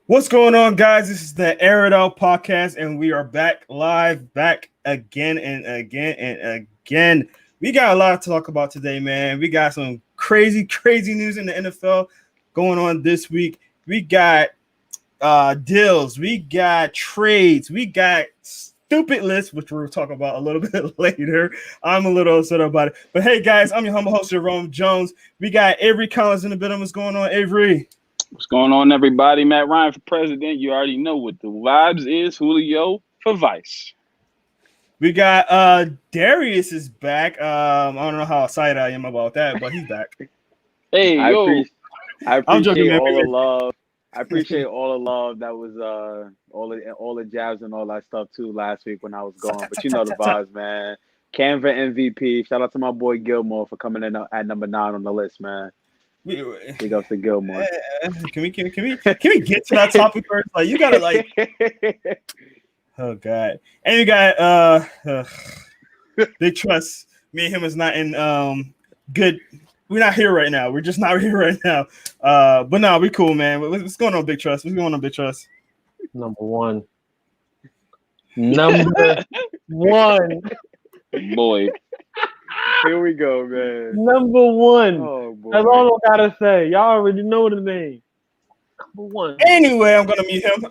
What's going on, guys? This is the Air It Out podcast, and we are back live, back again and again and again. We got a lot to talk about today, man. We got some crazy news in the NFL going on this week. We got deals, we got trades, we got stupid lists, which we'll talk about a little bit later. I'm a little upset about it. But hey, guys, I'm your humble host, Jerome Jones. We got Avery Collins in the building. What's going on, Avery? What's going on, everybody? Matt Ryan for president. You already know what the vibes is. Julio for vice. We got Darius is back. I don't know how excited I am about that, but he's back. Hey, I yo. appreciate I I'm joking, appreciate man. all the love. I appreciate all the love that was all the jabs and all that stuff too last week when I was gone. But you know the vibes, man. Canva MVP. Shout out to my boy Gilmore for coming in at number 9 on the list, man. We, Big ups to Gilmore. can we get to that topic first? Like you gotta like oh god. And you got Big Trust. Me and him is not in good. We're not here right now. We're just not here right now. But no, we cool, man. What's going on, Big Trust? What's going on, Big Trust? Number one. Number one. Boy. Here we go, man. Number one. Oh boy. That's all I gotta say. Y'all already know the name. Number one. Anyway, I'm gonna mute him.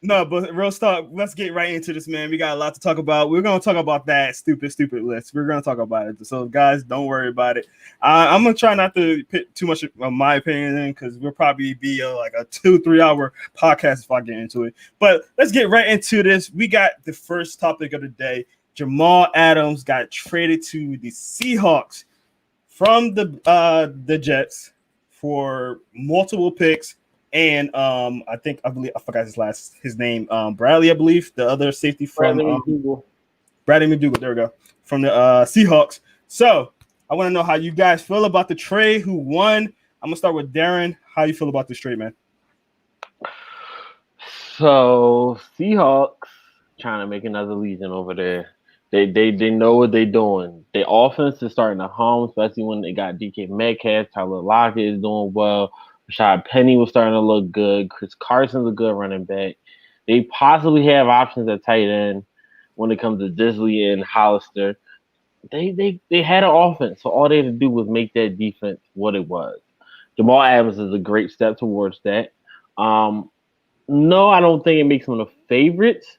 No, but real talk. Let's get right into this, man. We got a lot to talk about. We're gonna talk about that stupid list. We're gonna talk about it. So, guys, don't worry about it. I'm gonna try not to put too much of my opinion in because we'll probably be like a 2-3 hour podcast if I get into it. But let's get right into this. We got the first topic of the day. Jamal Adams got traded to the Seahawks from the Jets for multiple picks. And I forgot his name, Bradley, I believe, the other safety from Bradley McDougal. There we go, from the Seahawks. So I want to know how you guys feel about the trade. Who won? I'm gonna start with Darren. How you feel about this trade, man? So Seahawks trying to make another Legion over there. They know what they're doing. Their offense is starting to hum, especially when they got DK Metcalf, Tyler Lockett is doing well. Rashad Penny was starting to look good. Chris Carson's a good running back. They possibly have options at tight end when it comes to Disley and Hollister. They had an offense, so all they had to do was make that defense what it was. Jamal Adams is a great step towards that. No, I don't think it makes them the favorites.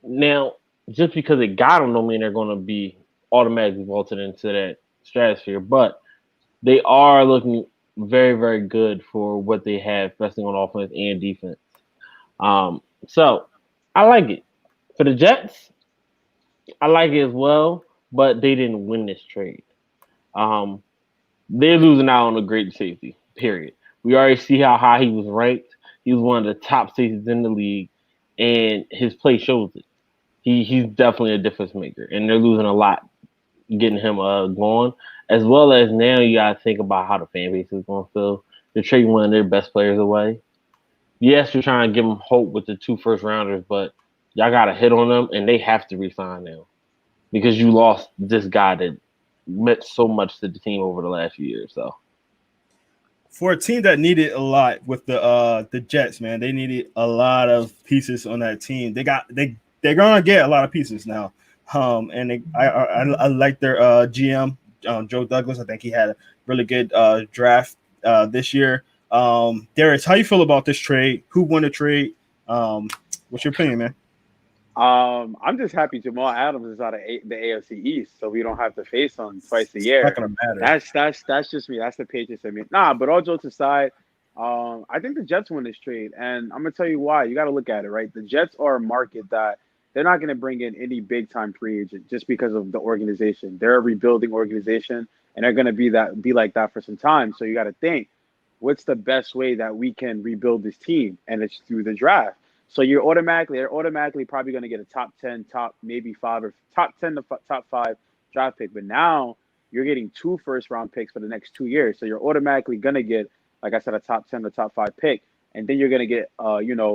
Now, just because it got them don't mean they're going to be automatically vaulted into that stratosphere, but they are looking very, very good for what they have, especially on offense and defense. So I like it. For the Jets, I like it as well, but they didn't win this trade. They're losing out on a great safety, period. We already see how high he was ranked. He was one of the top safeties in the league, and his play shows it. He's definitely a difference maker, and they're losing a lot getting him going, as well as now you got to think about how the fan base is going to feel. They're trading one of their best players away. Yes, you're trying to give them hope with the 2 first rounders, but y'all got to hit on them, and they have to resign now because you lost this guy that meant so much to the team over the last few years. So For a team that needed a lot with the Jets, man, they needed a lot of pieces on that team. They're gonna get a lot of pieces now. And I like their GM, Joe Douglas. I think he had a really good draft this year. Darius, how you feel about this trade? Who won the trade? What's your opinion, man? I'm just happy Jamal Adams is out of the AFC East, so we don't have to face him twice a It's year. not gonna matter. That's just me. That's the Patriots in me. Nah, but all jokes aside, I think the Jets win this trade, and I'm gonna tell you why. You got to look at it, right? The Jets are a market that they're not gonna bring in any big time free agent just because of the organization. They're a rebuilding organization, and they're gonna be like that for some time. So you got to think, what's the best way that we can rebuild this team, and it's through the draft. So they're automatically probably going to get a top 10, top maybe 5 or top 10 to top 5 draft pick. But now you're getting 2 first round picks for the next 2 years. So you're automatically going to get, like I said, a top 10 to top 5 pick. And then you're going to get,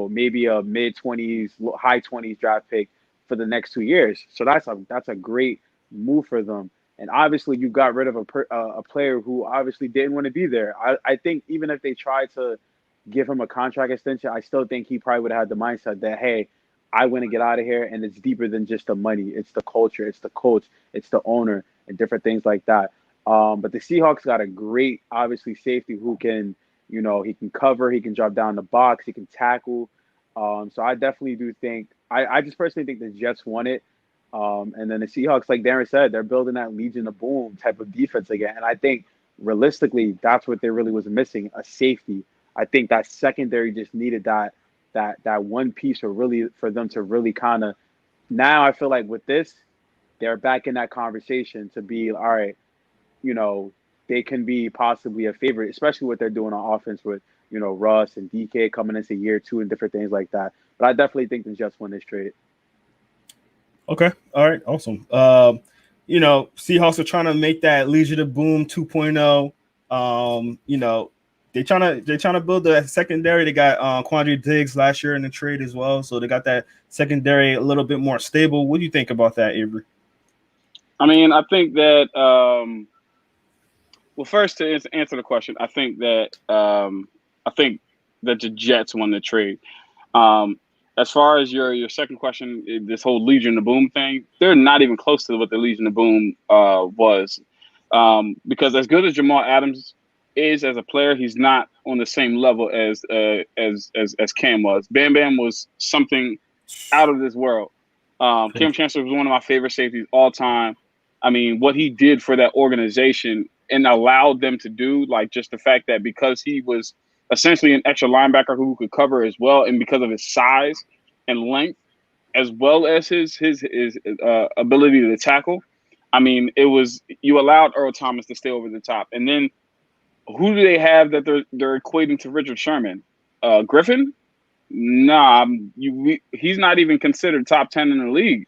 maybe a mid 20s, high 20s draft pick for the next 2 years. So that's a great move for them. And obviously, you got rid of a player who obviously didn't want to be there. I think even if they tried to give him a contract extension, I still think he probably would have had the mindset that, hey, I want to get out of here, and it's deeper than just the money. It's the culture, it's the coach, it's the owner, and different things like that. But the Seahawks got a great, obviously, safety who can, he can cover, he can drop down the box, he can tackle. So I definitely do think, I just personally think the Jets won it. And then the Seahawks, like Darren said, they're building that Legion of Boom type of defense again. And I think realistically, that's what they really was missing, a safety. I think that secondary just needed that one piece for them to really kind of. Now I feel like with this, they're back in that conversation to be all right. They can be possibly a favorite, especially what they're doing on offense with Russ and DK coming into year 2 and different things like that. But I definitely think the Jets won this trade. Okay. All right. Awesome. Seahawks are trying to make that Legion of Boom 2.0. They're trying to build the secondary. They got Quandre Diggs last year in the trade as well, so they got that secondary a little bit more stable. What do you think about that, Avery? I mean, I think that well, first to answer the question, I think that the Jets won the trade. As far as your second question, this whole Legion of Boom thing, they're not even close to what the Legion of Boom was. Because as good as Jamal Adams is as a player, he's not on the same level as Cam was. Bam Bam was something out of this world. Cam Chancellor was one of my favorite safeties all time. I mean, what he did for that organization and allowed them to do, like just the fact that because he was essentially an extra linebacker who could cover as well, and because of his size and length, as well as his ability to tackle, I mean, you allowed Earl Thomas to stay over the top. And then who do they have that they're equating to Richard Sherman? Griffin? Nah, he's not even considered top 10 in the league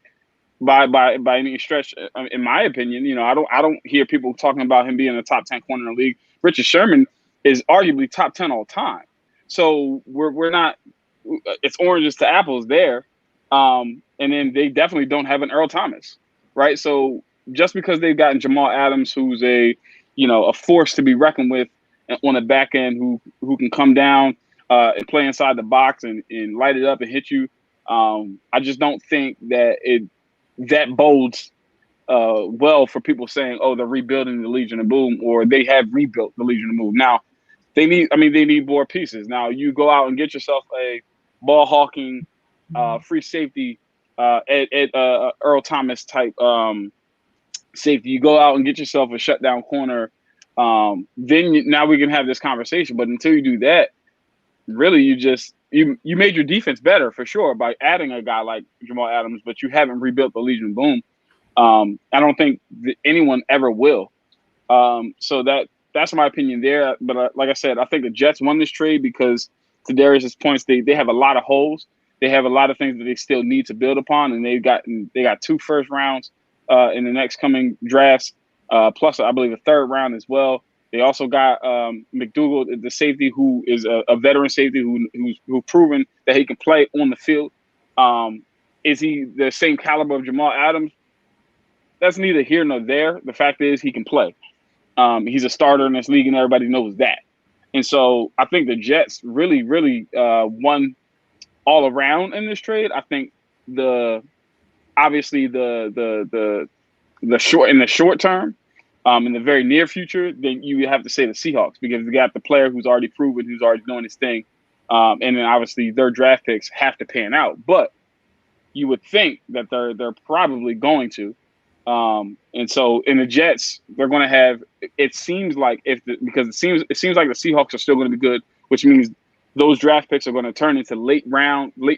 by any stretch, in my opinion. I don't hear people talking about him being a top 10 corner in the league. Richard Sherman is arguably top 10 all time. So we're not. It's oranges to apples there. And then they definitely don't have an Earl Thomas, right? So just because they've gotten Jamal Adams, who's a force to be reckoned with on the back end, who can come down and play inside the box and light it up and hit you, I just don't think that bodes well for people saying, oh, they're rebuilding the Legion of Boom, or they have rebuilt the Legion of Boom. Now, they need more pieces. Now, you go out and get yourself a ball hawking free safety at Earl Thomas type safety. You go out and get yourself a shutdown corner. Now we can have this conversation. But until you do that, really, you made your defense better for sure by adding a guy like Jamal Adams, but you haven't rebuilt the Legion of Boom. I don't think anyone ever will. So that's my opinion there. But like I said, I think the Jets won this trade because, to Darius's points, they have a lot of holes. They have a lot of things that they still need to build upon, and they got 2 first rounds in the next coming drafts, plus I believe a 3rd round as well. They also got McDougal, the safety, who is a veteran safety who's proven that he can play on the field. Is he the same caliber of Jamal Adams? That's neither here nor there. The fact is he can play. He's a starter in this league, and everybody knows that. And so I think the Jets really, really won all around in this trade. I think the short term, in the very near future, then you have to say the Seahawks, because they got the player who's already proven, who's already doing his thing, and then obviously their draft picks have to pan out. But you would think that they're probably going to. And so in the Jets, they're going to have. It seems like because it seems like the Seahawks are still going to be good, which means those draft picks are going to turn into late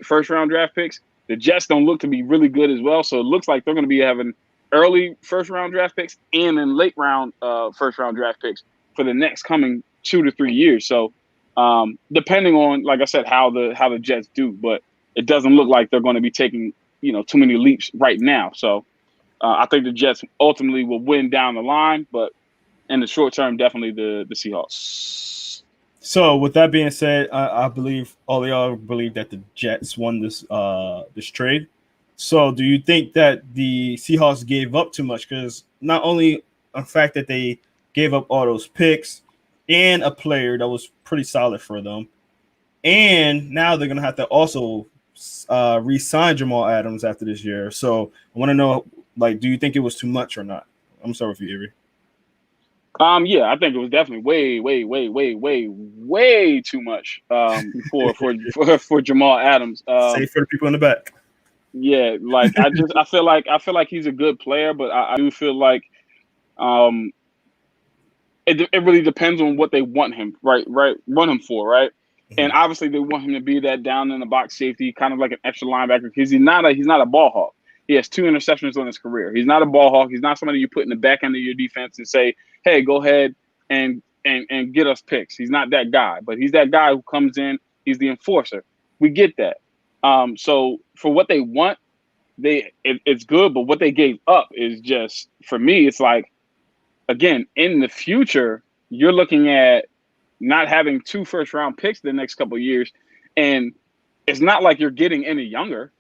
first round draft picks. The Jets don't look to be really good as well, so it looks like they're going to be having early first round draft picks and then late round first round draft picks for the next coming 2 to 3 years. So depending on, like I said, how the Jets do, but it doesn't look like they're going to be taking too many leaps right now. So. I think the Jets ultimately will win down the line, but in the short term, definitely the Seahawks. So, with that being said, I believe all of y'all believe that the Jets won this trade. So, do you think that the Seahawks gave up too much? Because not only the fact that they gave up all those picks and a player that was pretty solid for them, and now they're gonna have to also re-sign Jamal Adams after this year. So, I want to know, like, do you think it was too much or not? I'm sorry with you, Avery. Yeah, I think it was definitely way too much for Jamal Adams. Safe for the people in the back. Yeah, like I feel like he's a good player, but I do feel like it really depends on what they want him want him for, right? And obviously they want him to be that down in the box safety, kind of like an extra linebacker, because he's not a ball hawk. He has 2 interceptions on his career. He's not a ball hawk. He's not somebody you put in the back end of your defense and say, hey, go ahead and get us picks. He's not that guy, but he's that guy who comes in. He's the enforcer. We get that. So for what they want, it's good, but what they gave up is just, for me, it's like, again, in the future, you're looking at not having 2 first-round picks the next couple of years, and it's not like you're getting any younger,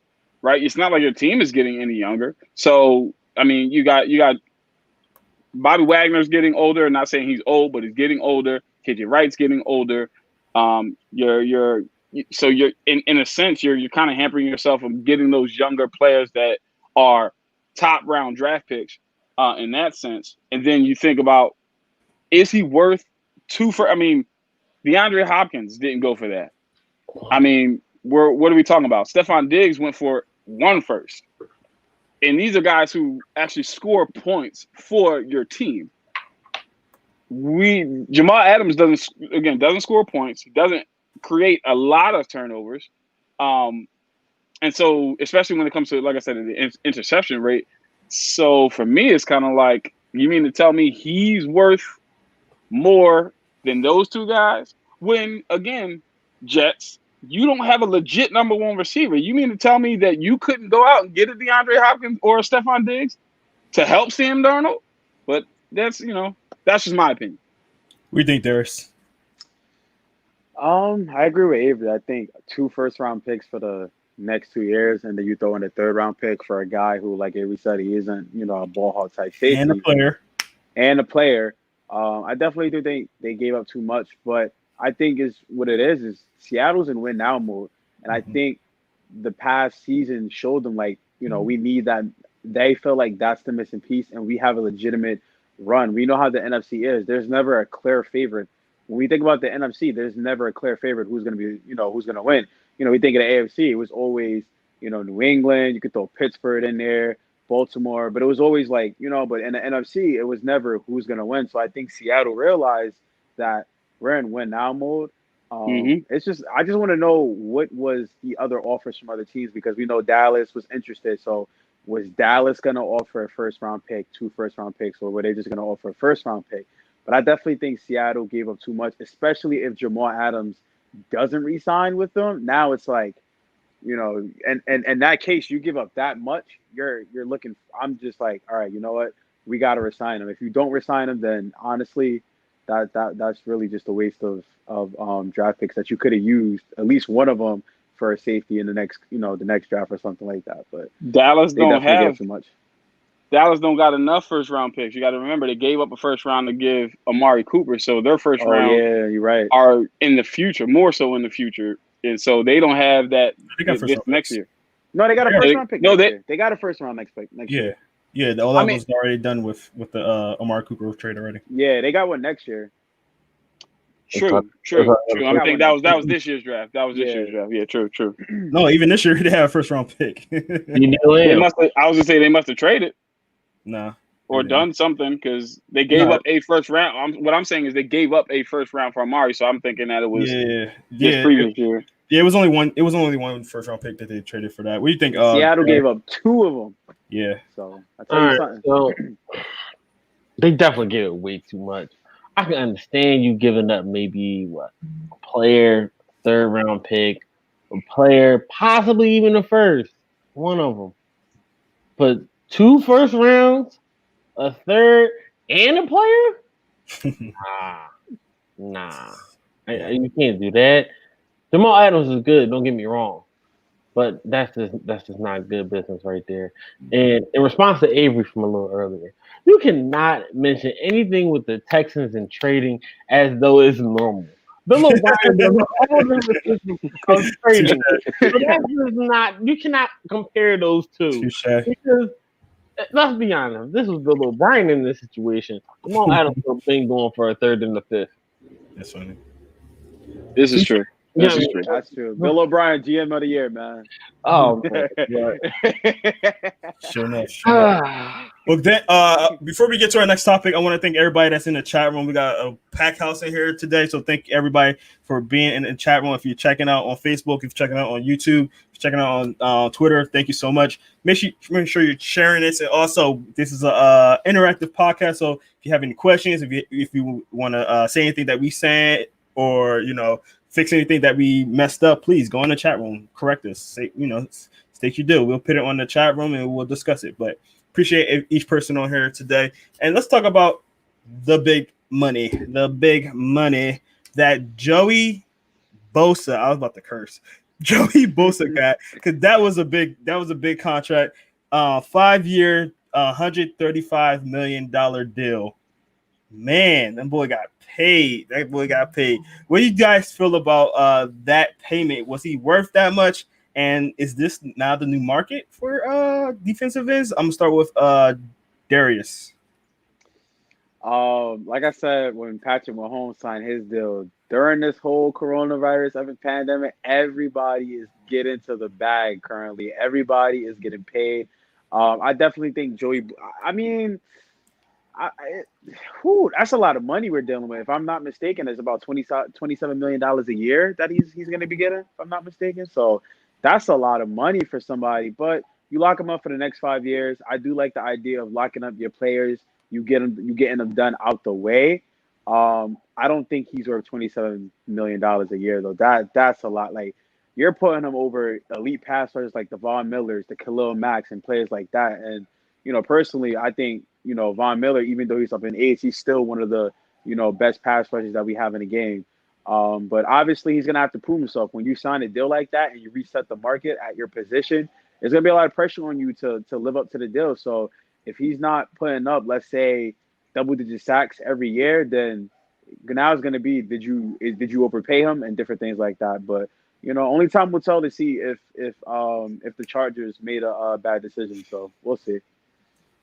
right? It's not like your team is getting any younger. So, I mean, you got Bobby Wagner's getting older. I'm not saying he's old, but he's getting older. KJ Wright's getting older. You're in a sense you're kind of hampering yourself from getting those younger players that are top round draft picks in that sense. And then you think about, is he worth 2 for? I mean, DeAndre Hopkins didn't go for that. I mean, what are we talking about? Stephon Diggs went for 1 first. And these are guys who actually score points for your team. Jamal Adams doesn't score points. He doesn't create a lot of turnovers. And so, especially when it comes to, like I said, the interception rate. So for me, it's kind of like, you mean to tell me he's worth more than those 2 guys? When, again, Jets, you don't have a legit number 1 receiver. You mean to tell me that you couldn't go out and get a DeAndre Hopkins or a Stephon Diggs to help Sam Darnold? But that's just my opinion. What do you think, Darius? I agree with Avery. I think 2 first-round picks for the next 2 years, and then you throw in a 3rd-round pick for a guy who, like Avery said, he isn't, a ball hawk type safety. And a player. I definitely do think they gave up too much, but I think what it is Seattle's in win now mode, and I think the past season showed them, like, we need that. They feel like that's the missing piece, and we have a legitimate run. We know how the NFC is. There's never a clear favorite. When we think about the NFC, there's never a clear favorite who's going to be, who's going to win. We think of the AFC, it was always, New England. You could throw Pittsburgh in there, Baltimore, but it was always like, but in the NFC, it was never who's going to win. So I think Seattle realized that we're in win now mode. It's just, I just want to know what was the other offers from other teams, because we know Dallas was interested. So was Dallas going to offer a 1st-round pick, 2 first-round picks, or were they just going to offer a 1st-round pick? But I definitely think Seattle gave up too much, especially if Jamal Adams doesn't re-sign with them. Now it's like, and in that case, you give up that much, you're looking. I'm just like, all right, you know what? We got to resign him. If you don't resign him, then honestly, that's really just a waste of draft picks that you could have used, at least one of them, for a safety in the next draft or something like that. But Dallas don't have too much. Dallas don't got enough 1st-round picks. You got to remember, they gave up a 1st round to give Amari Cooper, so their 1st round, yeah, you're right, are in the future, more so in the future, and so they don't have that this next year. No, they got a 1st-round pick. They got a 1st-round next year. Yeah, all that was already done with the Amari Cooper trade already. Yeah, they got one next year. True. I think that was this year's draft. That was this year's draft. Yeah, true. No, even this year they have a 1st-round pick. I was gonna say they must have traded. Nah. Or done something, because they gave up a 1st round. What I'm saying is they gave up a 1st round for Amari, so I'm thinking that it was this previous year. Yeah, it was only one 1st-round pick that they traded for that. What do you think? Seattle gave up 2 of them. Yeah. So I tell you something. So they definitely gave it way too much. I can understand you giving up maybe a player, 3rd-round pick, a player, possibly even a 1st, one of them. But 2 1st rounds, a 3rd, and a player? Nah. You can't do that. Jamal Adams is good, don't get me wrong. but that's just not good business right there. And in response to Avery from a little earlier, you cannot mention anything with the Texans and trading as though it's normal. Bill O'Brien does a whole different system of trading. So that's just not, you cannot compare those two. Touche. Because let's be honest, this was Bill O'Brien in this situation. Jamal Adams would have been going for a third and a fifth. That's funny. This is true. You This know is what I true. mean? That's true. Bill O'Brien, GM of the year, man. Oh man. Sure enough. Sure enough. Yeah. Well, then, before we get to our next topic, I want to thank everybody that's in the chat room. We got a packed house in here today, so thank everybody for being in the chat room. If you're checking out on Facebook, if you're checking out on YouTube, if you're checking out on Twitter, thank you so much. Make sure you're sharing this. And also, this is a interactive podcast, so if you have any questions, if you want to say anything that we said, or fix anything that we messed up, please go in the chat room, correct us, say state you do. We'll put it on the chat room and we'll discuss it. But appreciate each person on here today. And let's talk about the big money that Joey Bosa, I was about to curse, Joey Bosa got, because that was a big contract, 5-year, $135 million deal. Man, that boy got paid. What do you guys feel about that payment? Was he worth that much? And is this now the new market for defensive ends? I'm gonna start with Darius. Like I said, when Patrick Mahomes signed his deal during this whole coronavirus pandemic, everybody is getting to the bag currently. Everybody is getting paid. I definitely think Joey. I mean, that's a lot of money we're dealing with. If I'm not mistaken, it's about $27 million a year that he's going to be getting, if I'm not mistaken. So that's a lot of money for somebody. But you lock him up for the next 5 years. I do like the idea of locking up your players. You getting them done out the way. I don't think he's worth $27 million a year though. That's a lot. Like, you're putting him over elite pass rushers like the Von Millers, the Khalil Macks, and players like that. And personally, I think Von Miller, even though he's up in age, he's still one of the best pass rushers that we have in the game. But obviously, he's gonna have to prove himself. When you sign a deal like that and you reset the market at your position, there's gonna be a lot of pressure on you to live up to the deal. So if he's not putting up, let's say, double-digit sacks every year, then now it's gonna be did you overpay him and different things like that. But only time will tell to see if the Chargers made a bad decision. So we'll see.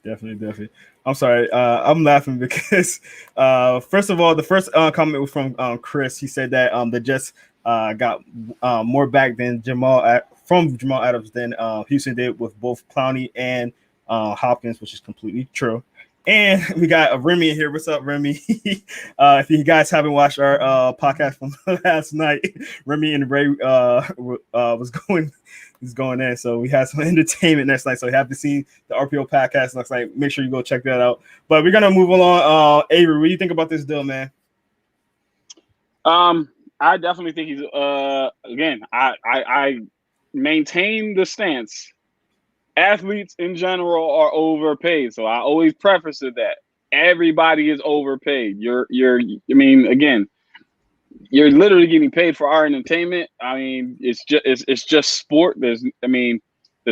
Definitely. I'm sorry. I'm laughing because first of all, the first comment was from Chris. He said that the Jets got more back than Jamal Adams than Houston did with both Clowney and Hopkins, which is completely true. And we got Remy in here. What's up, Remy? If you guys haven't watched our podcast from last night, Remy and Ray was going in. So we had some entertainment next night. So you have to see the RPO podcast next night. Make sure you go check that out. But we're gonna move along. Avery, what do you think about this deal, man? I definitely think he's again, I maintain the stance. Athletes in general are overpaid. So I always preface it that everybody is overpaid. I mean, again, you're literally getting paid for our entertainment. I mean, it's just sport. There's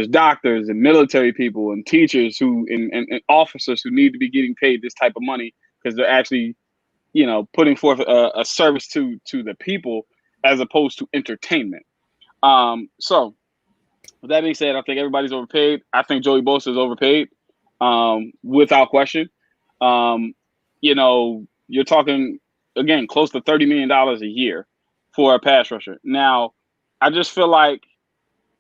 doctors and military people and teachers and officers who need to be getting paid this type of money because they're actually, putting forth a service to the people as opposed to entertainment. So with that being said, I think everybody's overpaid. I think Joey Bosa is overpaid, without question. You're talking, again, close to $30 million a year for a pass rusher. Now, I just feel like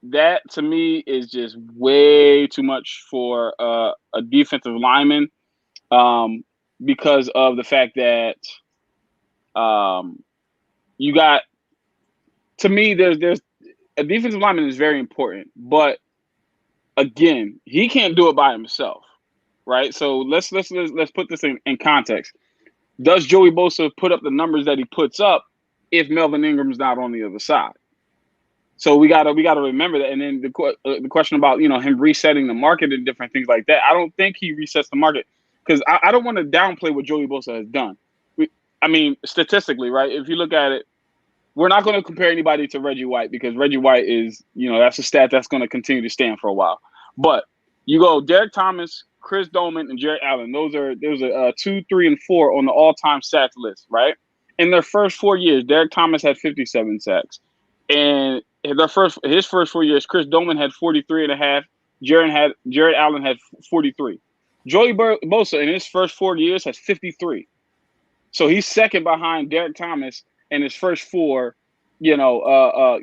that, to me, is just way too much for a defensive lineman, because of the fact that you got, to me, there's a defensive lineman is very important, but again, he can't do it by himself, right? So let's put this in context. Does Joey Bosa put up the numbers that he puts up if Melvin Ingram's not on the other side? So we gotta remember that. And then the question about him resetting the market and different things like that, I don't think he resets the market because I don't want to downplay what Joey Bosa has done. I mean, statistically, right? If you look at it, we're not going to compare anybody to Reggie White because Reggie White is, that's a stat that's going to continue to stand for a while. But you go Derek Thomas, Chris Doman, and Jared Allen. Those are 2, 3, and 4 on the all-time sacks list, right? In their first 4 years, Derek Thomas had 57 sacks, and his first 4 years, Chris Doman had 43 and a half. Jared Allen had 43. Joey Bosa in his first 4 years has 53. So he's second behind Derek Thomas in his first 4,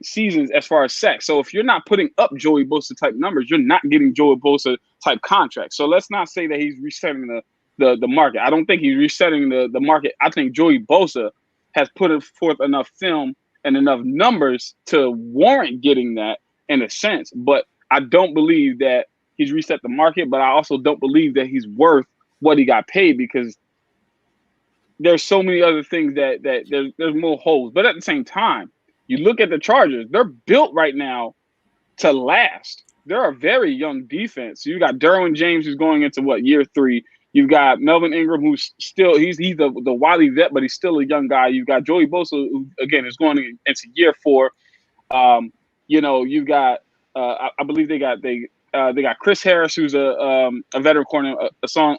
seasons as far as sacks. So if you're not putting up Joey Bosa type numbers, you're not getting Joey Bosa type contracts. So let's not say that he's resetting the market. I don't think he's resetting the market. I think Joey Bosa has put forth enough film and enough numbers to warrant getting that in a sense. But I don't believe that he's reset the market, but I also don't believe that he's worth what he got paid because there's so many other things that there's more holes. But at the same time, you look at the Chargers, they're built right now to last. They're a very young defense. You got Derwin James who's going into year 3. You've got Melvin Ingram who's still he's the wily vet, but he's still a young guy. You've got Joey Bosa who again is going into year 4. You've got I believe they got Chris Harris who's a veteran corner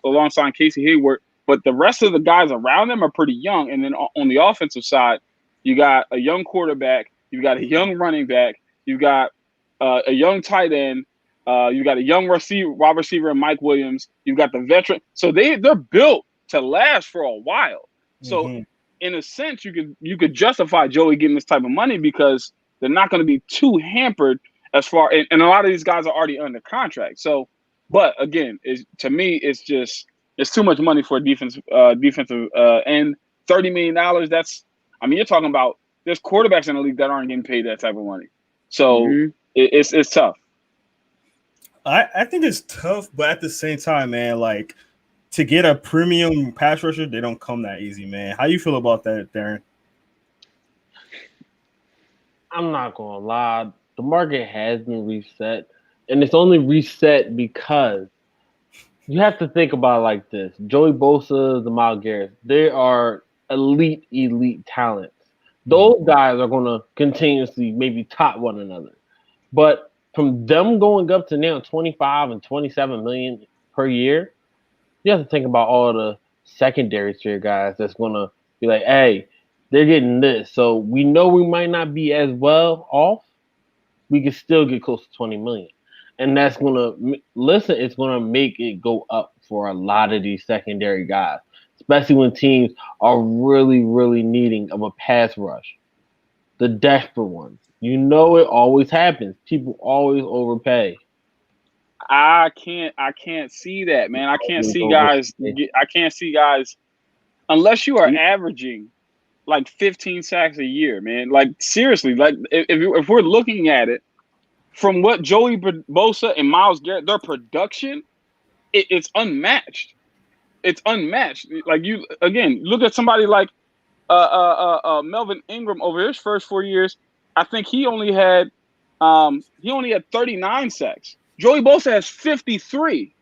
alongside Casey Hayward. But the rest of the guys around them are pretty young. And then on the offensive side, you got a young quarterback, you got a young running back, you got a young tight end, you got a young wide receiver in Mike Williams, you've got the veteran. So they're built to last for a while. So in a sense, you could justify Joey getting this type of money because they're not going to be too hampered as far and a lot of these guys are already under contract. So, but again, to me, it's too much money for a defensive end. $30 million. You're talking about there's quarterbacks in the league that aren't getting paid that type of money. So it's tough. I think it's tough, but at the same time, man, like to get a premium pass rusher, they don't come that easy, man. How you feel about that, Darren? I'm not gonna lie. The market has been reset, and it's only reset because you have to think about it like this. Joey Bosa, the Myles Garrett, they are elite talents. Those guys are going to continuously maybe top one another. But from them going up to now 25 and 27 million per year, you have to think about all the secondary tier guys that's going to be like, hey, they're getting this. So we know we might not be as well off. We can still get close to 20 million. And that's going to it's going to make it go up for a lot of these secondary guys, especially when teams are really, really needing of a pass rush. The desperate ones. It always happens. People always overpay. I can't see that, man. I can't see guys unless you are averaging like 15 sacks a year, man. Like seriously, like if we're looking at it from what Joey Bosa and Myles Garrett, their production, it's unmatched. It's unmatched. Like you again, look at somebody like Melvin Ingram over his first 4 years. I think he only had 39 sacks. Joey Bosa has 53.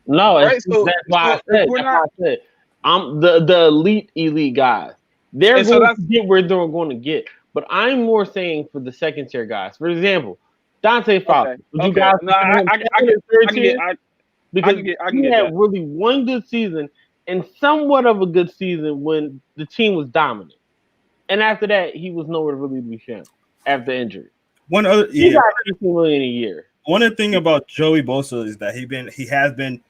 No, right? That's why I said I'm the elite guys. They're going to get where they're going to get. But I'm more saying for the second tier guys. For example, Dante Fowler. Okay. Because he had really one good season and somewhat of a good season when the team was dominant. And after that, he was nowhere to really be found after injury. He got $18 million a year. One of the thing about Joey Bosa is that he has been,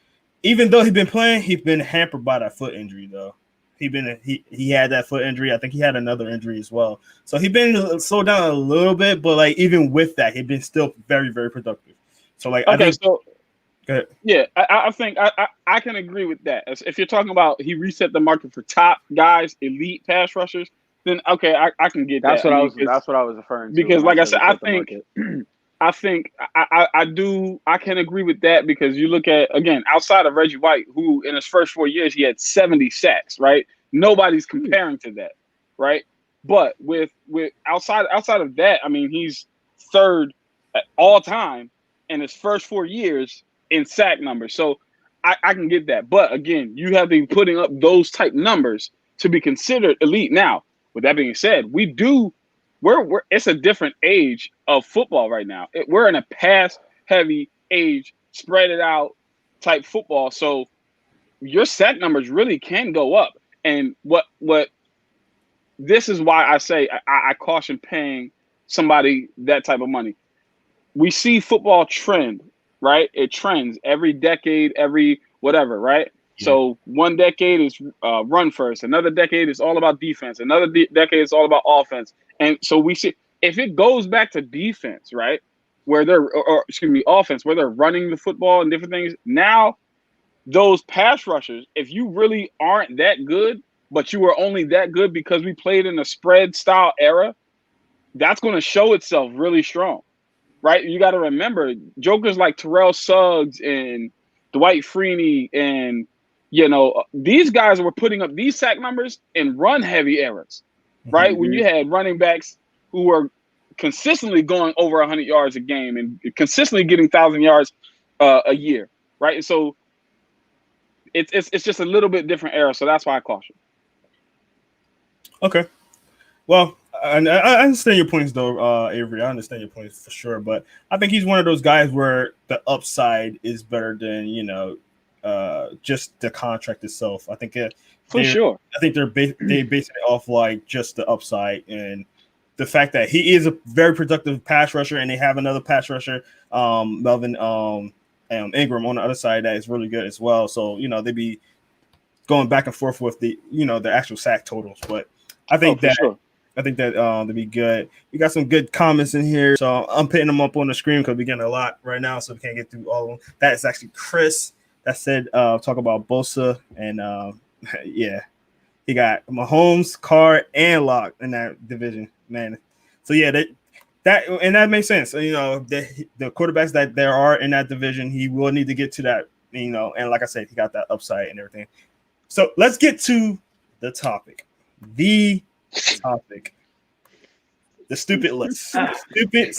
even though he's been playing, he's been hampered by that foot injury though. He had that foot injury. I think he had another injury as well. So he's been slowed down a little bit, but like even with that, he's been still very, very productive. So like I think I can agree with that. If you're talking about he reset the market for top guys, elite pass rushers, then okay, I can get that. That's what I was referring to. Because like I said, I can agree with that because you look at, again, outside of Reggie White, who in his first 4 years, he had 70 sacks, right? Nobody's comparing to that, right? But with outside of that, I mean, he's third at all time in his first 4 years in sack numbers. So I can get that. But again, you have to be putting up those type numbers to be considered elite. Now, with that being said, we do it's a different age of football right now. We're in a pass heavy age, spread it out type football. So your sack numbers really can go up. And what this is why I say I caution paying somebody that type of money. We see football trend, right? It trends every decade, every whatever, right? Yeah. So one decade is run first, another decade is all about defense, another decade is all about offense. And so we see if it goes back to defense, right, where they're or excuse me, offense, where they're running the football and different things. Now those pass rushers, if you really aren't that good, but you were only that good because we played in a spread style era, that's going to show itself really strong, right? You got to remember jokers like Terrell Suggs and Dwight Freeney and, these guys were putting up these sack numbers in run heavy eras, right? Mm-hmm. When you had running backs who were consistently going over 100 yards a game and consistently getting 1,000 yards a year, right? And so it's just a little bit different era. So that's why I caution. Okay. Well, I understand your points, though, Avery. I understand your points for sure. But I think he's one of those guys where the upside is better than, just the contract itself. I think For sure. I think they base it off like just the upside and the fact that he is a very productive pass rusher, and they have another pass rusher, Melvin Ingram on the other side that is really good as well. So they be going back and forth with the the actual sack totals. But I think they'd be good. We got some good comments in here, so I'm putting them up on the screen because we're getting a lot right now, so we can't get through all of them. That is actually Chris that said talk about Bosa, and yeah, he got Mahomes, Carr, and Locke in that division, man. So yeah, that makes sense. The quarterbacks that there are in that division, he will need to get to that, and like I said, he got that upside and everything. So let's get to the topic. The stupid list. Stupid.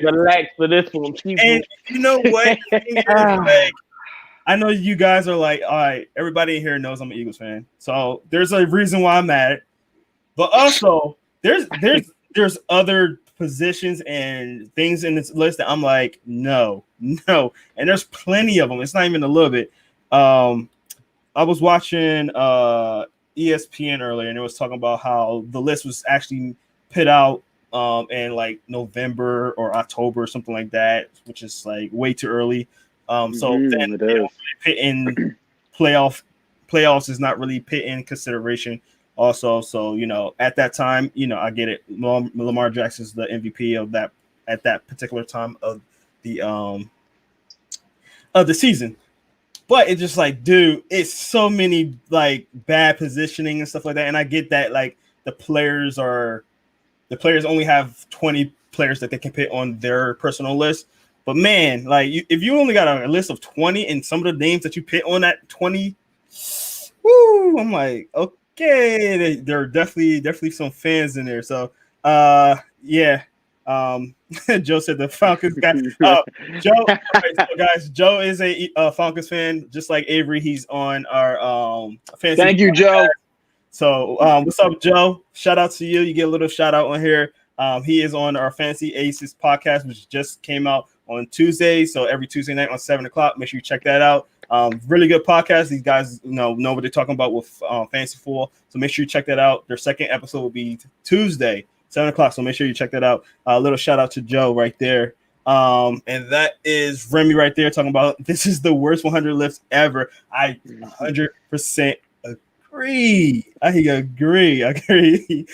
Relax for this one, people. And you know what? Like, I know you guys are like, all right, everybody in here knows I'm an Eagles fan, so there's a reason why I'm mad. But also, there's other positions and things in this list that I'm like, no, and there's plenty of them. It's not even a little bit. I was watching ESPN earlier, and it was talking about how the list was actually put out in like November or October or something like that, which is like way too early. So then put in playoffs is not really put in consideration also. So at that time, I get it. Lamar Jackson's the MVP of that at that particular time of the season. But it's just like, dude, it's so many like bad positioning and stuff like that. And I get that like the players only have 20 players that they can put on their personal list. But man, like if you only got a list of 20 and some of the names that you put on that 20, woo, I'm like, okay, there are definitely some fans in there. So yeah. Joe said the Falcons guy. Joe, so guys, Joe is a Falcons fan, just like Avery. He's on our fantasy. Thank you, Joe. So what's up, Joe? Shout out to you. You get a little shout out on here. He is on our Fantasy Aces podcast, which just came out on Tuesday. So every Tuesday night on 7:00. Make sure you check that out. Really good podcast. These guys know what they're talking about with fantasy football. So make sure you check that out. Their second episode will be Tuesday, 7:00. So make sure you check that out. A little shout out to Joe right there. And that is Remy right there talking about this is the worst 100 lifts ever. I 100% agree. I agree.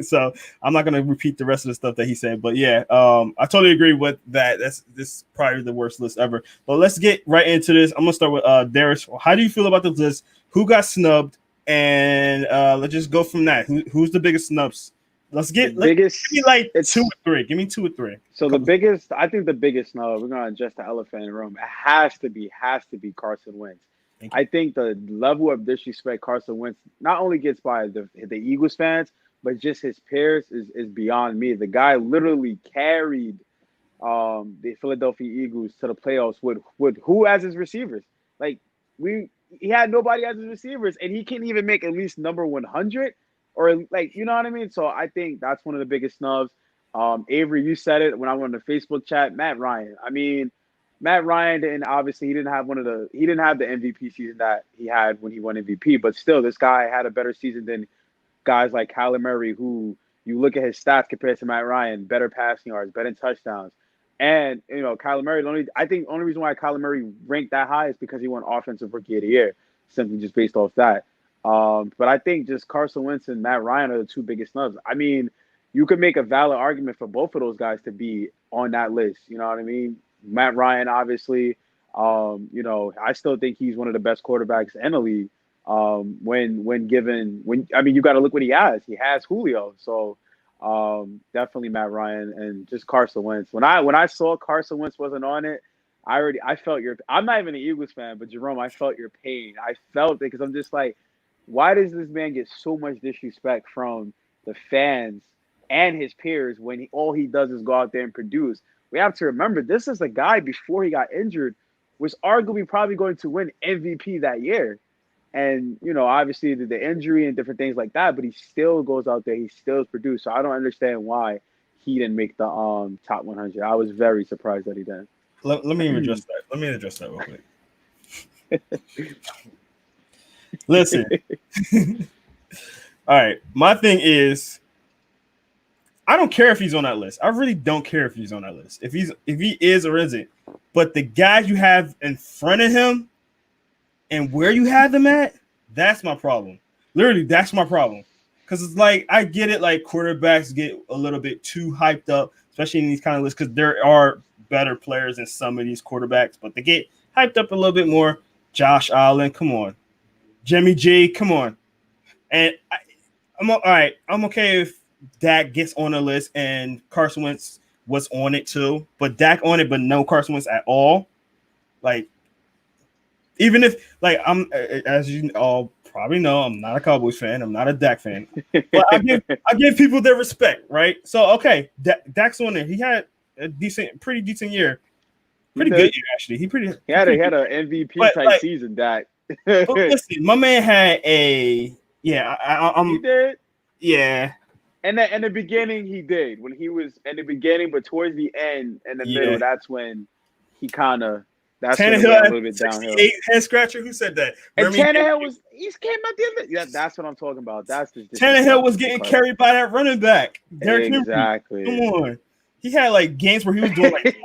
So I'm not gonna repeat the rest of the stuff that he said, but yeah, I totally agree with that. This is probably the worst list ever. But let's get right into this. I'm gonna start with Darius. How do you feel about this list? Who got snubbed? And let's just go from that. Who's the biggest snubs? Give me like 2 or 3. Give me 2 or 3. So I think the biggest snub, we're gonna address the elephant in the room. It has to be Carson Wentz. I think the level of disrespect Carson Wentz not only gets by the Eagles fans, but just his peers is beyond me. The guy literally carried the Philadelphia Eagles to the playoffs with who as his receivers? Like he had nobody as his receivers, and he can't even make at least number 100. or like, you know what I mean? So I think that's one of the biggest snubs. Avery, you said it when I went on the Facebook chat. Matt Ryan. I mean, Matt Ryan didn't obviously he didn't have the MVP season that he had when he won MVP, but still this guy had a better season than guys like Kyler Murray, who you look at his stats compared to Matt Ryan, better passing yards, better touchdowns. And Kyler Murray, I think the only reason why Kyler Murray ranked that high is because he won Offensive Rookie of the Year, simply just based off that. But I think just Carson Wentz and Matt Ryan are the two biggest snubs. I mean, you could make a valid argument for both of those guys to be on that list. You know what I mean? Matt Ryan, obviously, I still think he's one of the best quarterbacks in the league. You got to look what he has. He has Julio, so definitely Matt Ryan and just Carson Wentz. When I saw Carson Wentz wasn't on it, I felt your. I'm not even an Eagles fan, but Jerome, I felt your pain. I felt it because I'm just like, why does this man get so much disrespect from the fans and his peers when all he does is go out there and produce? We have to remember this is a guy before he got injured was arguably probably going to win MVP that year. And, obviously the injury and different things like that, but he still goes out there. He still produces. So I don't understand why he didn't make the top 100. I was very surprised that he didn't. Let me address that. Let me address that real quick. Listen. All right. My thing is, I don't care if he's on that list. I really don't care if he's on that list. If he is or isn't. But the guys you have in front of him and where you have them at, that's my problem. Literally, that's my problem. Because it's like, I get it, like quarterbacks get a little bit too hyped up, especially in these kind of lists, because there are better players than some of these quarterbacks, but they get hyped up a little bit more. Josh Allen, come on. Jimmy G, come on. And I'm all right. I'm okay if Dak gets on the list and Carson Wentz was on it too, but Dak on it, but no Carson Wentz at all. Like, even if, like, I'm, as you all probably know, I'm not a Cowboys fan. I'm not a Dak fan. But I give people their respect, right? So, okay, Dak's on there. He had a pretty decent year. Pretty good year, actually. He had an MVP type season, Dak. But listen, my man had he did? Yeah. And in the beginning, he did. When he was in the beginning, but towards the end and the middle, that's when he kind of – that's when it went a little bit downhill. Head scratcher? Who said that? And Tannehill he came out the end. Yeah, that's what I'm talking about. That's just Tannehill was getting carried by that running back. Exactly. Come on. He had like games where he was doing like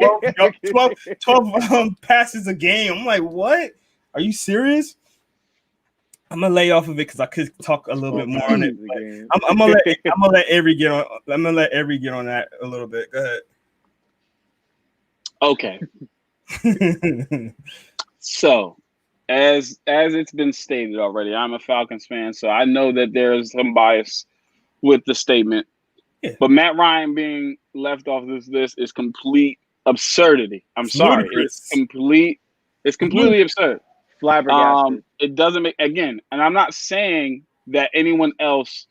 12 passes a game. I'm like, what? Are you serious? I'm gonna lay off of it because I could talk a little bit more on it. I'm gonna let Avery get on. I'm gonna let Avery get on that a little bit. Go ahead. Okay. So, as it's been stated already, I'm a Falcons fan, so I know that there is some bias with the statement. Yeah. But Matt Ryan being left off this list is complete absurdity. I'm sorry. Ludicrous. It's completely absurd. Flabbergasted. It doesn't make, again, and I'm not saying that anyone else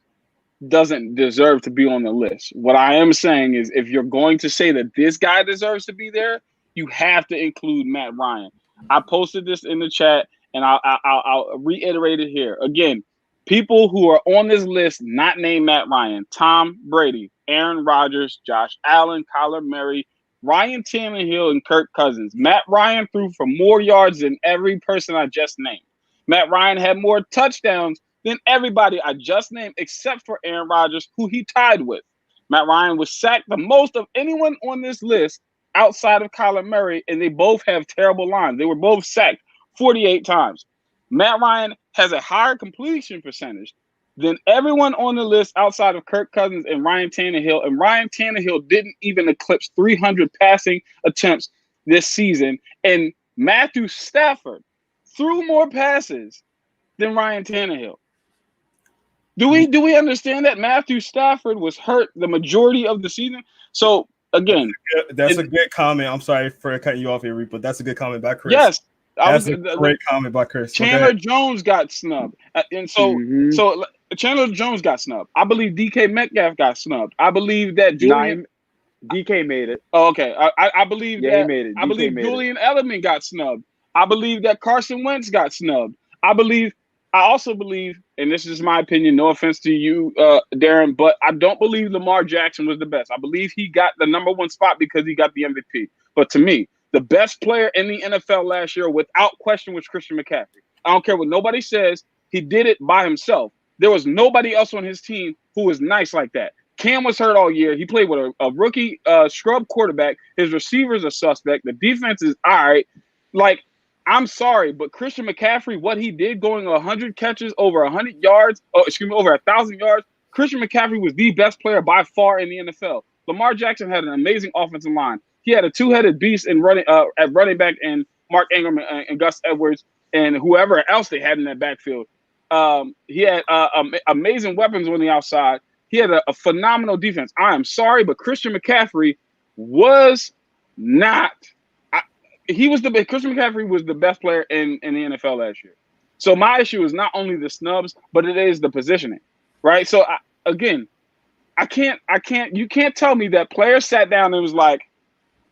doesn't deserve to be on the list. What I am saying is if you're going to say that this guy deserves to be there, you have to include Matt Ryan. I posted this in the chat, and I'll reiterate it here. Again, people who are on this list not named Matt Ryan: Tom Brady, Aaron Rodgers, Josh Allen, Kyler Murray, Ryan Tannehill, and Kirk Cousins. Matt Ryan threw for more yards than every person I just named. Matt Ryan had more touchdowns than everybody I just named, except for Aaron Rodgers, who he tied with. Matt Ryan was sacked the most of anyone on this list outside of Kyler Murray, and they both have terrible lines. They were both sacked 48 times. Matt Ryan has a higher completion percentage than everyone on the list outside of Kirk Cousins and Ryan Tannehill. And Ryan Tannehill didn't even eclipse 300 passing attempts this season. And Matthew Stafford threw more passes than Ryan Tannehill. Do we understand that Matthew Stafford was hurt the majority of the season? So, again, that's a good comment. I'm sorry for cutting you off here, but that's a good comment by Chris. Yes, that's a great comment by Chris. Chandler Jones got snubbed, and so Chandler Jones got snubbed. I believe DK Metcalf got snubbed. I believe that DK made it. Oh, okay. I believe that. He made it. Julian Edelman got snubbed. I believe that Carson Wentz got snubbed. I believe I also believe, and this is my opinion, no offense to you, Darren, but I don't believe Lamar Jackson was the best. I believe he got the number one spot because he got the MVP. But to me, the best player in the NFL last year, without question, was Christian McCaffrey. I don't care what nobody says. He did it by himself. There was nobody else on his team who was nice like that. Cam was hurt all year. He played with a rookie scrub quarterback. His receivers are suspect. The defense is all right. Like, I'm sorry, but Christian McCaffrey, what he did going 100 catches, over 100 yards, over 1,000 yards, Christian McCaffrey was the best player by far in the NFL. Lamar Jackson had an amazing offensive line. He had a two-headed beast in running at running back and Mark Ingram and Gus Edwards and whoever else they had in that backfield. He had amazing weapons on the outside. He had a phenomenal defense. I am sorry, but Christian McCaffrey was not. Christian McCaffrey was the best player in the NFL last year. So my issue is not only the snubs, but it is the positioning, right? So you can't tell me that players sat down and was like,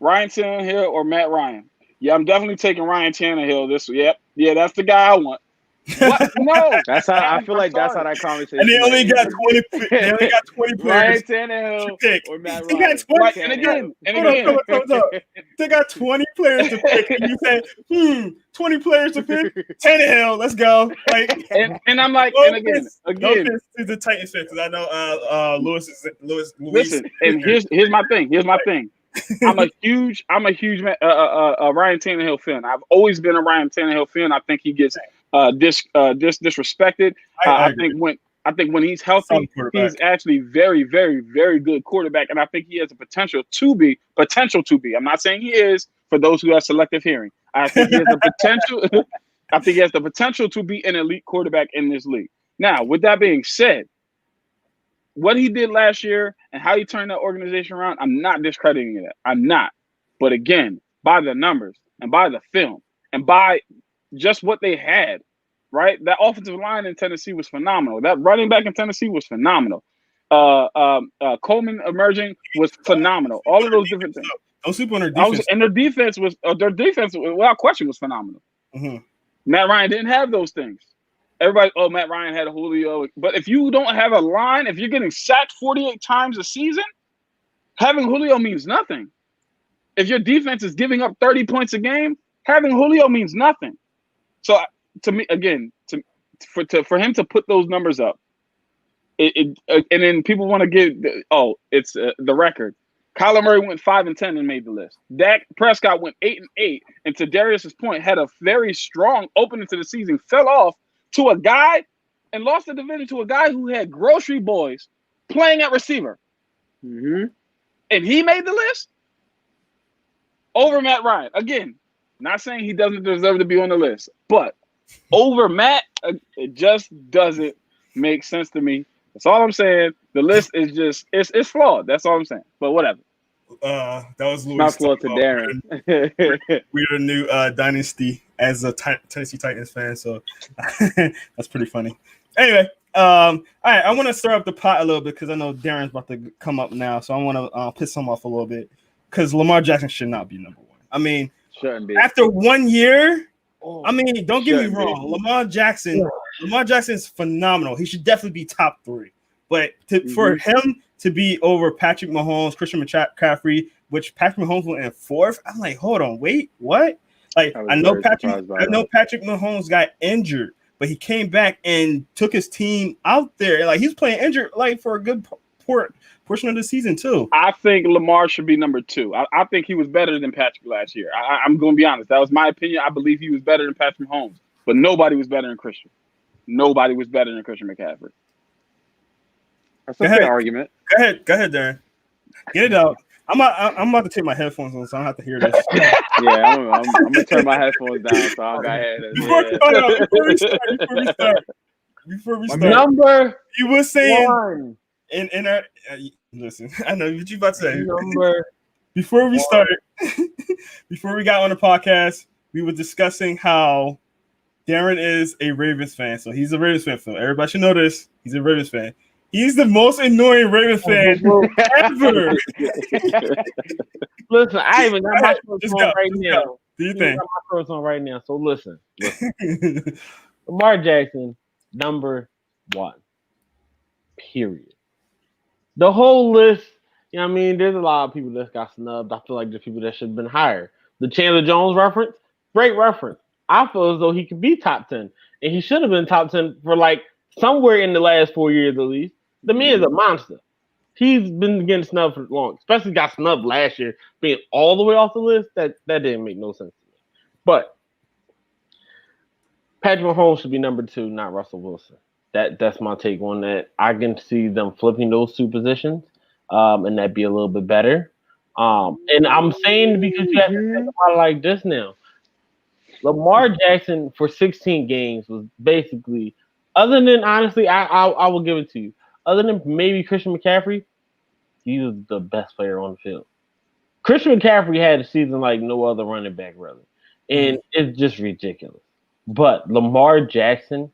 Ryan Tannehill or Matt Ryan. Yeah, I'm definitely taking Ryan Tannehill. Yeah, that's the guy I want. What? No, that's how I feel like. That's how that conversation. And they only got 20. They only got 20 players. Ryan Tannehill to pick. or Matt They Ryan. got 20. Right, and again. Hold up. They got 20 players to pick. And you say, 20 players to pick. Tannehill, let's go. Like, and I'm like, no and again, to the Titans fan because I know Louis. Listen, and here's my thing. I'm a huge Ryan Tannehill fan. I've always been a Ryan Tannehill fan. I think he gets disrespected. I think when he's healthy, he's actually very, very, very good quarterback, and I think he has the potential to be. I'm not saying he is. For those who have selective hearing, I think he has the potential. I think he has the potential to be an elite quarterback in this league. Now, with that being said, what he did last year and how he turned that organization around, I'm not discrediting it. I'm not. But again, by the numbers and by the film and by just what they had, right? That offensive line in Tennessee was phenomenal. That running back in Tennessee was phenomenal. Coleman emerging was phenomenal. All of those different things. Don't sleep on their defense. And their defense, without question, was phenomenal. Mm-hmm. Matt Ryan didn't have those things. Everybody, Matt Ryan had a Julio. But if you don't have a line, if you're getting sacked 48 times a season, having Julio means nothing. If your defense is giving up 30 points a game, having Julio means nothing. So to me, again, for him to put those numbers up, and then people want to give, it's the record. Kyler Murray went 5-10 and made the list. Dak Prescott went 8-8, and to Darius's point, had a very strong opening to the season, fell off to a guy and lost the division to a guy who had grocery boys playing at receiver. Mm-hmm. And he made the list over Matt Ryan. Again, not saying he doesn't deserve to be on the list, but over Matt, it just doesn't make sense to me. That's all I'm saying. The list is just it's flawed. That's all I'm saying. But whatever. That was Louis. Not flawed to Darren. We're the new dynasty as a Tennessee Titans fan, so that's pretty funny. Anyway, all right. I want to stir up the pot a little bit because I know Darren's about to come up now, so I want to piss him off a little bit because Lamar Jackson should not be number one. I mean, shouldn't be. After 1 year. I mean, don't get me wrong. Lamar Jackson's phenomenal. He should definitely be top 3. But for him to be over Patrick Mahomes, Christian McCaffrey, which Patrick Mahomes went in 4th, I'm like, hold on, wait, what? Like, I know Patrick Mahomes got injured, but he came back and took his team out there. Like, he's playing injured like for a good portion of the season too. I think Lamar should be number 2. I think he was better than Patrick last year. I'm going to be honest. That was my opinion. I believe he was better than Patrick Mahomes, but nobody was better than Christian. Nobody was better than Christian McCaffrey. That's a fair argument. Go ahead, Darren. Get it out. I'm about to take my headphones on, so I don't have to hear this. Yeah, I'm gonna turn my headphones down, so I'll go ahead. Before we start, number you were saying 1. In our listen, I know what you about to say. Number before we started, before we got on the podcast, we were discussing how Darren is a Ravens fan, so he's a Ravens fan. So everybody should know this. He's a Ravens fan. He's the most annoying Ravens fan ever. Listen, I even got my shorts on right now. Do you think? I got my shorts on right now. So listen. Lamar Jackson number 1. Period. The whole list, you know what I mean? There's a lot of people that got snubbed. I feel like there's people that should have been higher. The Chandler Jones reference, great reference. I feel as though he could be top 10. And he should have been top 10 for like somewhere in the last 4 years at least. The man is a monster. He's been getting snubbed for long, especially got snubbed last year, being all the way off the list. That didn't make no sense to me. But Patrick Mahomes should be number 2, not Russell Wilson. That's my take on that. I can see them flipping those 2 positions, and that'd be a little bit better. And I'm saying because you have to think about it like this now. Lamar Jackson for 16 games was basically, other than honestly, I will give it to you. Other than maybe Christian McCaffrey, he was the best player on the field. Christian McCaffrey had a season like no other running back, really. And it's just ridiculous. But Lamar Jackson,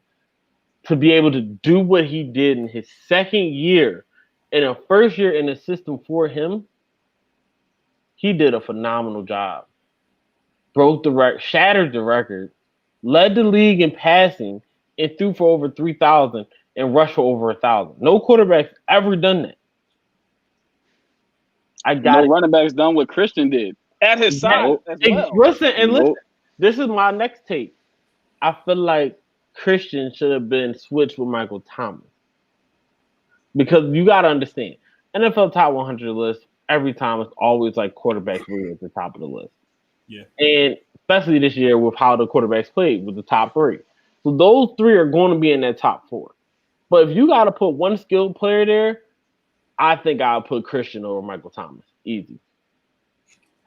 to be able to do what he did in his second year, in a first year in the system for him, he did a phenomenal job. Broke the record, shattered the record, led the league in passing, and threw for over 3,000 and rushed for over 1,000. No quarterback's ever done that. No running backs done what Christian did at his side as well. Listen, this is my next take. I feel like Christian should have been switched with Michael Thomas. Because you got to understand, NFL top 100 list, every time it's always like quarterbacks really at the top of the list. Yeah. And especially this year with how the quarterbacks played with the top 3. So those 3 are going to be in that top 4. But if you got to put one skilled player there, I think I'll put Christian over Michael Thomas. Easy.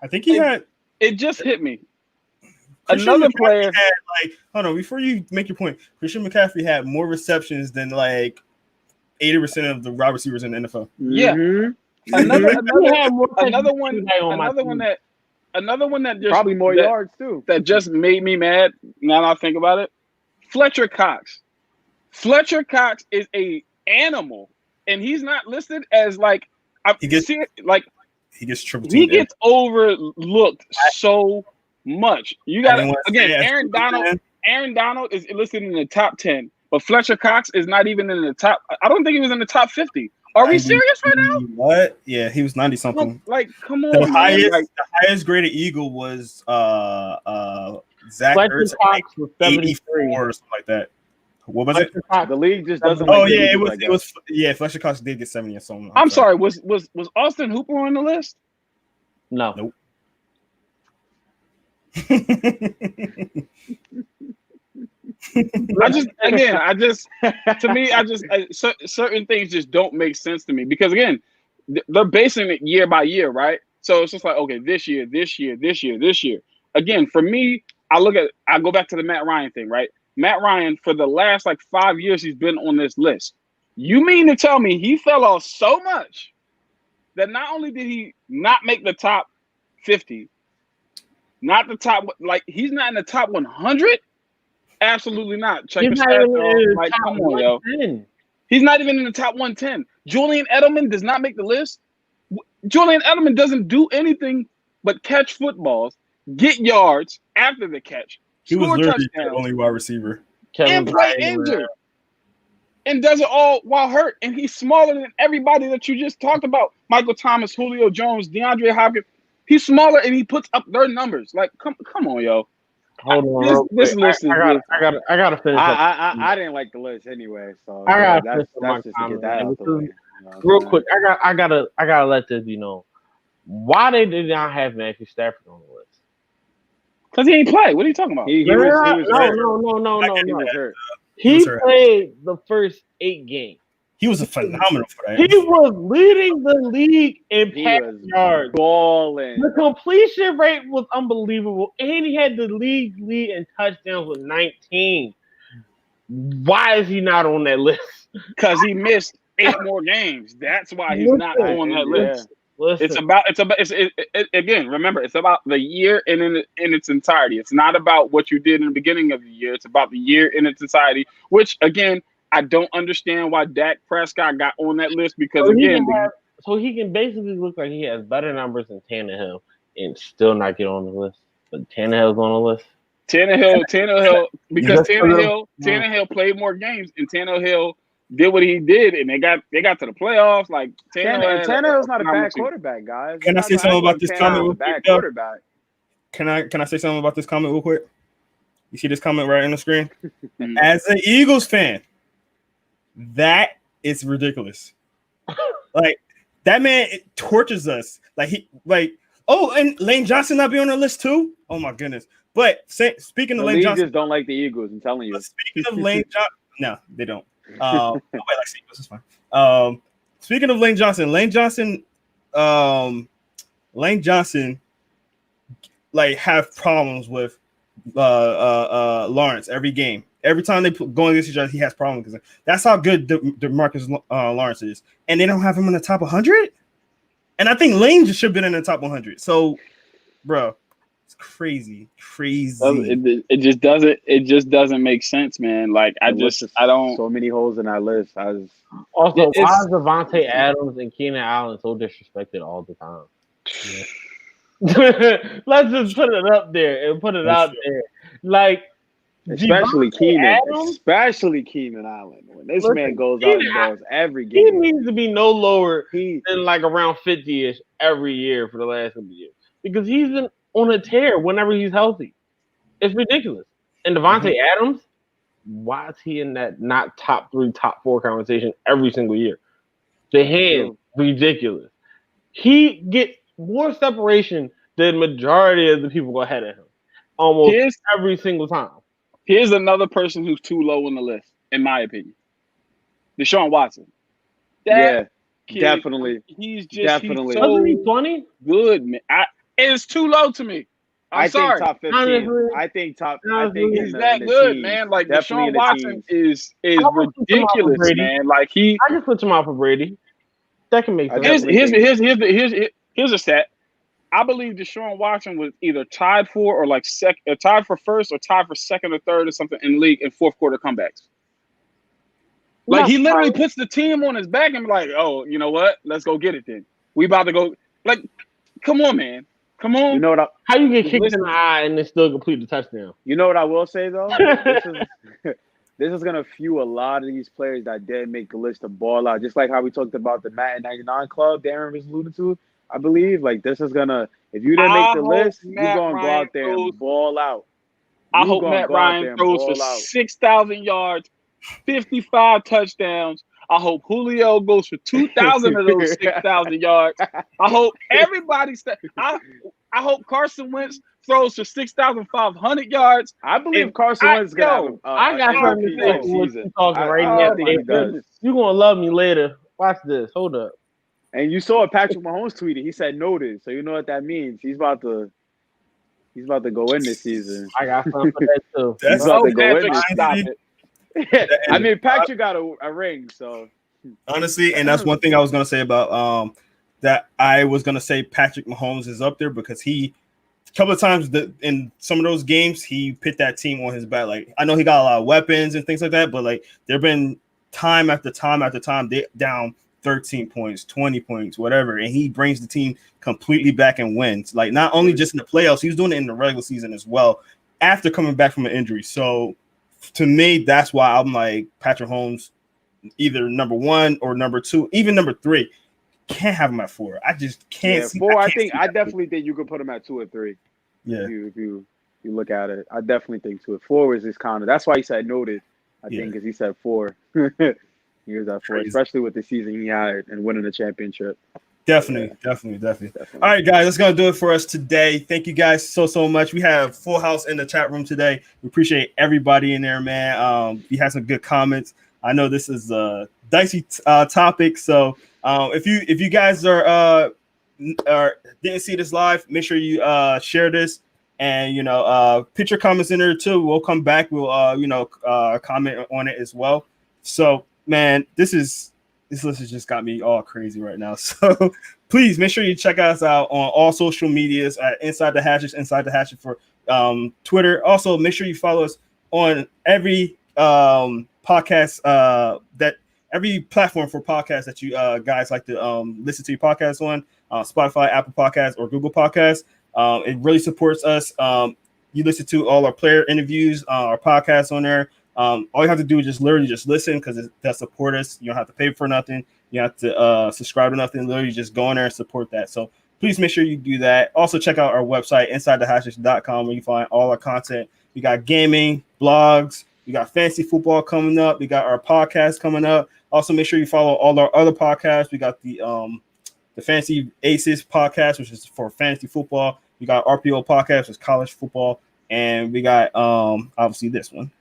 I think he had. It just hit me. Christian Another McCaffrey player had hold on, before you make your point, Christian McCaffrey had more receptions than like 80% of the wide receivers in the NFL. Yeah. Mm-hmm. Another one that just probably more yards too. That just made me mad. Now that I think about it, Fletcher Cox. Fletcher Cox is a animal, and he's not listed as like he gets triple teamed. He gets overlooked so much. You got again, Aaron Donald is listed in the top 10, but Fletcher Cox is not even in the top. I don't think he was in the top 50. Are we serious right now? What? Yeah, he was 90 something. Like, come on. The highest graded Eagle was Zach Ertz, Cox was 74 or something like that. What was it? The league just doesn't. Oh yeah, it was. Yeah, Fletcher Cox did get 70 or something. I'm sorry. Was Austin Hooper on the list? No. Nope. Certain things just don't make sense to me because again, they're basing it year by year, right? So it's just like, okay, this year. Again, for me, I go back to the Matt Ryan thing, right? Matt Ryan, for the last like 5 years, he's been on this list. You mean to tell me he fell off so much that not only did he not make the top 50, not the top, like he's not in the top 100? Absolutely not. Check his stats. Like, come on, yo. He's not even in the top 110. Julian Edelman does not make the list. Julian Edelman doesn't do anything but catch footballs, get yards after the catch. He was literally the only wide receiver. And play injured. And does it all while hurt. And he's smaller than everybody that you just talked about. Michael Thomas, Julio Jones, DeAndre Hopkins. He's smaller and he puts up their numbers. Like, come on, yo. Hold on. This list is I gotta finish. I didn't like the list anyway, so I that's just to get that out the way. Real quick, I gotta let this why they did not have Matthew Stafford on the list. Because he ain't play. What are you talking about? No. He played the first 8 games. He was a phenomenal for that. He was leading the league in pass yards. Balling. The completion rate was unbelievable. And he had the league lead in touchdowns with 19. Why is he not on that list? Because he missed 8 more games. That's why he's not on that list. Listen. Again, remember, it's about the year in its entirety. It's not about what you did in the beginning of the year. It's about the year in its entirety, which, again, I don't understand why Dak Prescott got on that list because, so he can basically look like he has better numbers than Tannehill and still not get on the list. But Tannehill's on the list. Tannehill, because Tannehill played more games, and Tannehill did what he did, and they got to the playoffs. Like Tannehill's not a bad quarterback, guys. Can I say something about this comment real quick? Quarterback. Can I say something about this comment real quick? You see this comment right on the screen? As an Eagles fan, that is ridiculous. Like that man tortures us. And Lane Johnson not be on the list too. Oh my goodness! But speaking of Lane Johnson, just don't like the Eagles. I'm telling you. Speaking of Lane Johnson, no, they don't. Nobody likes Eagles. It's fine. Speaking of Lane Johnson, like have problems with Lawrence every game. Every time they go against each other, he has problems because that's how good DeMarcus Lawrence is, and they don't have him in the top 100. And I think Lane just should have been in the top 100. So, bro, it's crazy. It just doesn't make sense, man. Like I don't. So many holes in that list. Why is Devontae Adams and Keenan Allen so disrespected all the time? Yeah. Let's just put it up there and put it out there. Like, especially Keenan Allen. When this man goes out and balls every game, he needs to be no lower than like around 50-ish every year for the last couple of years because he's been on a tear whenever he's healthy. It's ridiculous. And Devontae Adams, why is he in that not top 3, top 4 conversation every single year? The hand, ridiculous. He gets more separation than majority of the people ahead of him almost every single time. Here's another person who's too low on the list, in my opinion. Deshaun Watson. Definitely. He's so 20? good, man. It's too low to me. I'm sorry. Think top 15. I think he's that good, man. Like Deshaun Watson is ridiculous, man. Like I just put him out for Brady. That can make sense. Here's a stat. I believe Deshaun Watson was either tied for or tied for first or tied for second or third or something in the league in fourth quarter comebacks. Like he literally puts the team on his back and be like, oh, you know what? Let's go get it then. We about to go. Like, come on, man. Come on. You know what? How you get kicked in the eye and then still complete the touchdown? You know what I will say though? This is gonna fuel a lot of these players that didn't make the list to ball out. Just like how we talked about the Madden 99 club Darren was alluding to. I believe like this is gonna. If you didn't make the list, you're gonna go out there and ball out. I hope Matt Ryan throws for 6,000 yards, 55 touchdowns. I hope Julio goes for 2,000 of those 6,000 yards. I hope everybody. I hope Carson Wentz throws for 6,500 yards. I believe Carson Wentz is gonna have I got something to say for you talking right now. You're gonna love me later. Watch this. Hold up. And you saw Patrick Mahomes tweeted. He said noted, so you know what that means. He's about to go in this season. I got something for that too. He's about to go in. Stop it. I mean, Patrick got a ring, so honestly, and that's one thing I was gonna say about that. I was gonna say Patrick Mahomes is up there because he a couple of times in some of those games he put that team on his back. Like I know he got a lot of weapons and things like that, but like there've been time after time after time they down 13 points, 20 points, whatever, and he brings the team completely back and wins. Like not only just in the playoffs, he was doing it in the regular season as well after coming back from an injury. So to me, that's why I'm like Patrick Mahomes, either number 1 or number 2, even number 3. Can't have him at 4. I just can't. See, 4. I definitely think you could put him at 2 or 3. Yeah, if you look at it, I definitely think 2 or 4 is his counter. That's why he said noted. I think because he said 4. He was at 4, especially with the season he had and winning the championship. Definitely. All right, guys, that's gonna do it for us today. Thank you guys so much. We have full house in the chat room today. We appreciate everybody in there, man. We had some good comments. I know this is a dicey topic, so if you guys are didn't see this live, make sure you share this and put your comments in there too. We'll come back. We'll comment on it as well. So. Man, this list has just got me all crazy right now. So please make sure you check us out on all social medias at Inside the Hatchet for Twitter. Also, make sure you follow us on every podcast that every platform for podcasts that you guys like to listen to your podcasts on, Spotify, Apple Podcasts, or Google Podcasts. It really supports us. you listen to all our player interviews, our podcasts on there. All you have to do is just literally just listen because that support us. You don't have to pay for nothing. You have to subscribe to nothing. Literally just go in there and support that. So please make sure you do that. Also check out our website, insidethehashes.com, where you find all our content. We got gaming, blogs. We got fantasy football coming up. We got our podcast coming up. Also make sure you follow all our other podcasts. We got the Fantasy Aces podcast, which is for fantasy football. We got RPO podcast, which is college football. And we got obviously this one.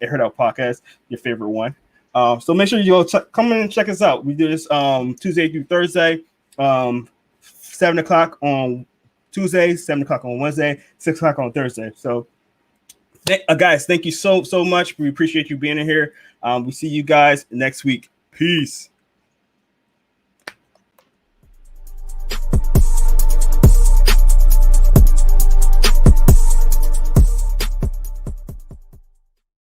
It Heard Out podcast, your favorite one. So make sure you go come in and check us out. We do this Tuesday through Thursday, 7 o'clock on Tuesday, 7 o'clock on Wednesday, 6 o'clock on Thursday. So guys, thank you so much. We appreciate you being in here. We see you guys next week. Peace.